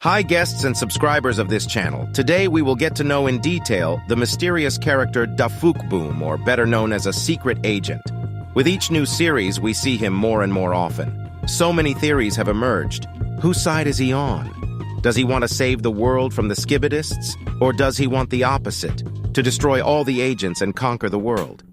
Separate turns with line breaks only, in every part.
Hi guests and subscribers of this channel. Today we will get to know in detail the mysterious character DaFuqBoom, or better known as a secret agent. With each new series, we see him more and more often. So many theories have emerged. Whose side is he on? Does he want to save the world from the Skibidists? Or does he want the opposite, to destroy all the agents and conquer the world?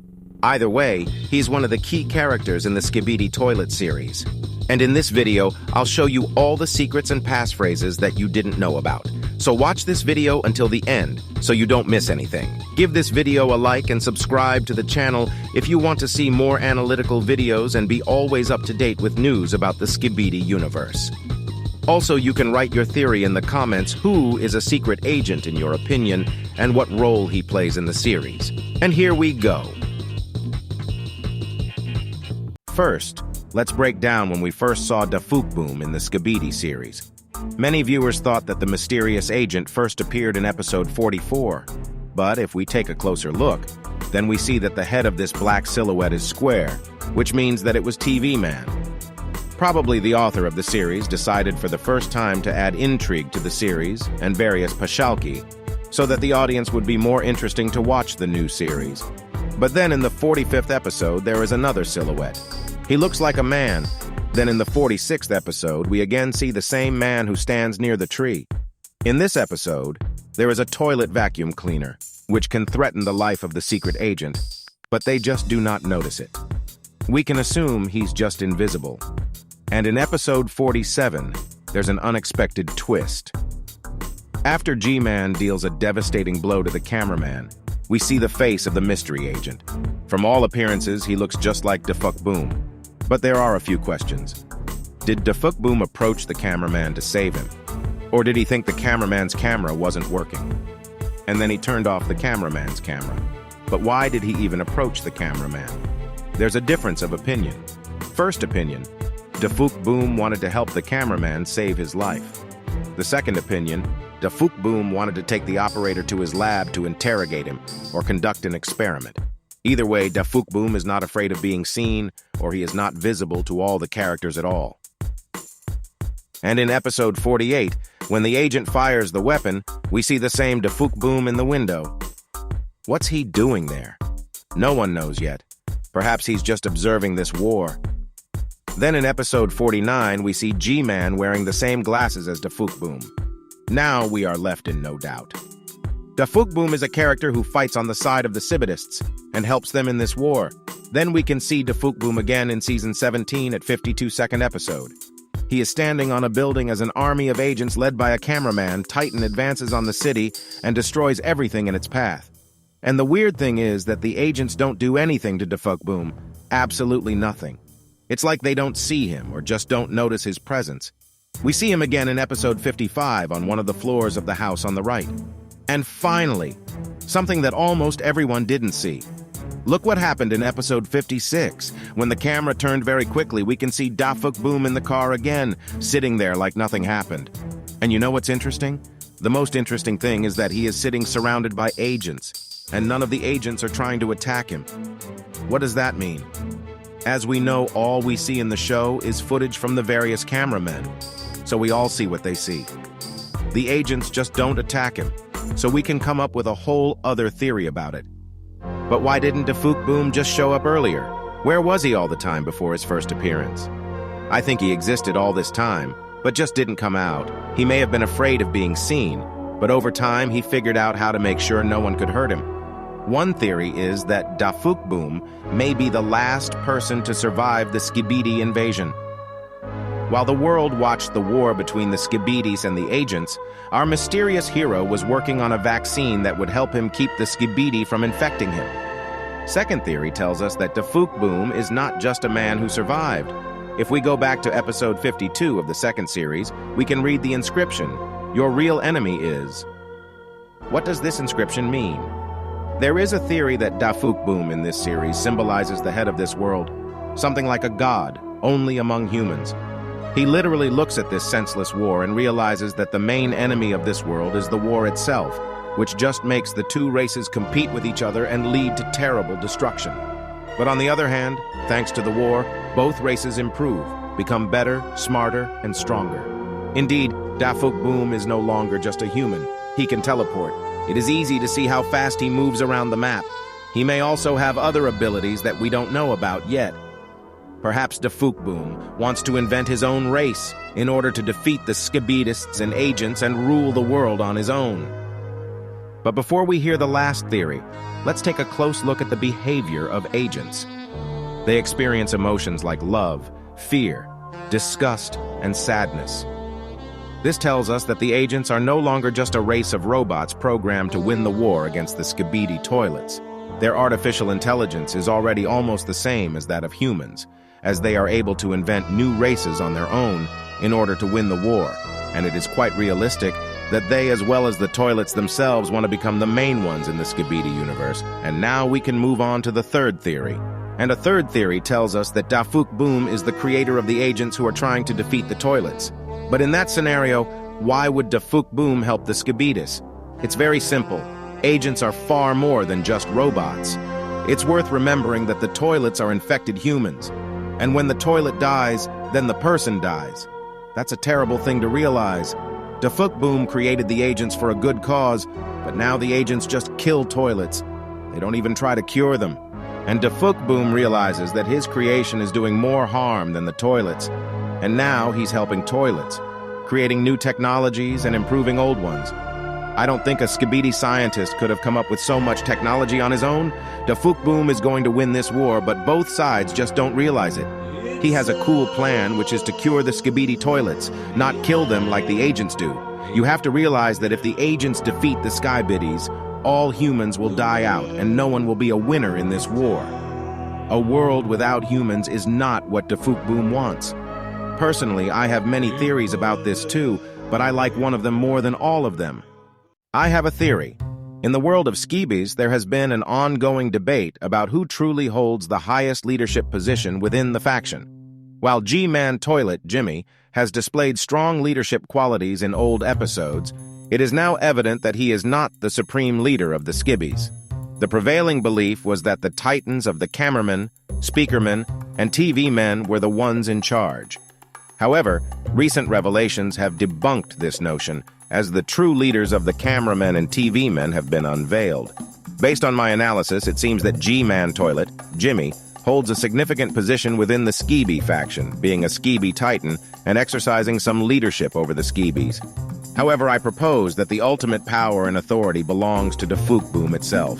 Either way, he's one of the key characters in the Skibiditoilet series. And in this video, I'll show you all the secrets and passphrases that you didn't know about. So watch this video until the end, so you don't miss anything. Give this video a like and subscribe to the channel if you want to see more analytical videos and be always up to date with news about the Skibidi universe. Also, you can write your theory in the comments who is a secret agent in your opinion and what role he plays in the series. And here we go. First, let's break down when we first saw DaFuqBoom in the Skibidi series. Many viewers thought that the mysterious agent first appeared in episode 44. But if we take a closer look, then we see that the head of this black silhouette is square, which means that it was tvman. Probably the author of the series decided for the first time to add intrigue to the series and various pashalki, so that the audience would be more interesting to watch the new series. But then in the 45th episode, there is another silhouette. He looks like a man. Then in the 46th episode, we again see the same man who stands near the tree. In this episode, there is a toilet vacuum cleaner, which can threaten the life of the secret agent, but they just do not notice it. We can assume he's just invisible. And in episode 47, there's an unexpected twist. After G-Man deals a devastating blow to the cameraman, we see the face of the mystery agent. From all appearances, he looks just like DaFuqBoom. But there are a few questions. Did DaFuqBoom approach the cameraman to save him? Or did he think the cameraman's camera wasn't working? And then he turned off the cameraman's camera. But why did he even approach the cameraman? There's a difference of opinion. First opinion, DaFuqBoom wanted to help the cameraman save his life. The second opinion, DaFuqBoom wanted to take the operator to his lab to interrogate him or conduct an experiment. Either way, DaFuqBoom is not afraid of being seen, or he is not visible to all the characters at all. And in episode 48, when the agent fires the weapon, we see the same DaFuqBoom in the window. What's he doing there? No one knows yet. Perhaps he's just observing this war. Then in episode 49, we see G-Man wearing the same glasses as DaFuqBoom. Now we are left in no doubt. DaFuqBoom is a character who fights on the side of the Skibidists and helps them in this war. Then we can see DaFuqBoom again in season 17 at 52nd episode. He is standing on a building as an army of agents led by a cameraman. Titan advances on the city and destroys everything in its path. And the weird thing is that the agents don't do anything to DaFuqBoom. Absolutely nothing. It's like they don't see him or just don't notice his presence. We see him again in episode 55 on one of the floors of the house on the right. And finally, something that almost everyone didn't see. Look what happened in episode 56. When the camera turned very quickly, we can see DaFuqBoom in the car again, sitting there like nothing happened. And you know what's interesting? The most interesting thing is that he is sitting surrounded by agents, and none of the agents are trying to attack him. What does that mean? As we know, all we see in the show is footage from the various cameramen, so we all see what they see. The agents just don't attack him, so we can come up with a whole other theory about it. But why didn't DaFuqBoom just show up earlier? Where was he all the time before his first appearance? I think he existed all this time, but just didn't come out. He may have been afraid of being seen, but over time he figured out how to make sure no one could hurt him. One theory is that DaFuqBoom may be the last person to survive the Skibidi invasion. While the world watched the war between the Skibidis and the agents, our mysterious hero was working on a vaccine that would help him keep the Skibidi from infecting him. Second theory tells us that DaFuqBoom is not just a man who survived. If we go back to episode 52 of the second series, we can read the inscription, "Your real enemy is." What does this inscription mean? There is a theory that DaFuqBoom in this series symbolizes the head of this world, something like a god, only among humans. He literally looks at this senseless war and realizes that the main enemy of this world is the war itself, which just makes the two races compete with each other and lead to terrible destruction. But on the other hand, thanks to the war, both races improve, become better, smarter, and stronger. Indeed, DaFuqBoom is no longer just a human. He can teleport. It is easy to see how fast he moves around the map. He may also have other abilities that we don't know about yet. Perhaps DaFuqBoom wants to invent his own race in order to defeat the Skibidists and agents and rule the world on his own. But before we hear the last theory, let's take a close look at the behavior of agents. They experience emotions like love, fear, disgust, and sadness. This tells us that the agents are no longer just a race of robots programmed to win the war against the Skibidi toilets. Their artificial intelligence is already almost the same as that of humans, as they are able to invent new races on their own in order to win the war, and it is quite realistic that they, as well as the toilets themselves, want to become the main ones in the Skibidi universe. And now we can move on to the third theory. And a third theory tells us that DaFuqBoom is the creator of the agents who are trying to defeat the toilets. But in that scenario, why would DaFuqBoom help the Skibidis? It's very simple. Agents are far more than just robots. It's worth remembering that the toilets are infected humans. And when the toilet dies, then the person dies. That's a terrible thing to realize. DaFuqBoom created the agents for a good cause, but now the agents just kill toilets. They don't even try to cure them. And DaFuqBoom realizes that his creation is doing more harm than the toilets. And now he's helping toilets, creating new technologies and improving old ones. I don't think a Skibidi scientist could have come up with so much technology on his own. DaFuqBoom is going to win this war, but both sides just don't realize it. He has a cool plan, which is to cure the Skibidi toilets, not kill them like the agents do. You have to realize that if the agents defeat the Skibidis, all humans will die out and no one will be a winner in this war. A world without humans is not what DaFuqBoom wants. Personally, I have many theories about this too, but I like one of them more than all of them. I have a theory. In the world of Skibis, there has been an ongoing debate about who truly holds the highest leadership position within the faction. While G-Man Toilet, Jimmy, has displayed strong leadership qualities in old episodes, it is now evident that he is not the supreme leader of the Skibis. The prevailing belief was that the titans of the cameraman, speakerman, and TV men were the ones in charge. However, recent revelations have debunked this notion, as the true leaders of the cameramen and TV men have been unveiled. Based on my analysis, it seems that G-Man Toilet, Jimmy, holds a significant position within the Skibi faction, being a Skibi titan and exercising some leadership over the Skibis. However, I propose that the ultimate power and authority belongs to DaFuqBoom itself.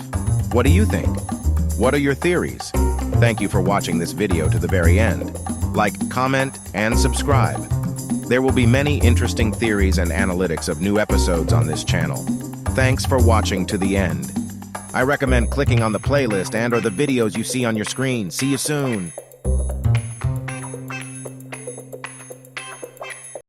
What do you think? What are your theories? Thank you for watching this video to the very end. Like, comment, and subscribe. There will be many interesting theories and analytics of new episodes on this channel. Thanks for watching to the end. I recommend clicking on the playlist and/or the videos you see on your screen. See you soon.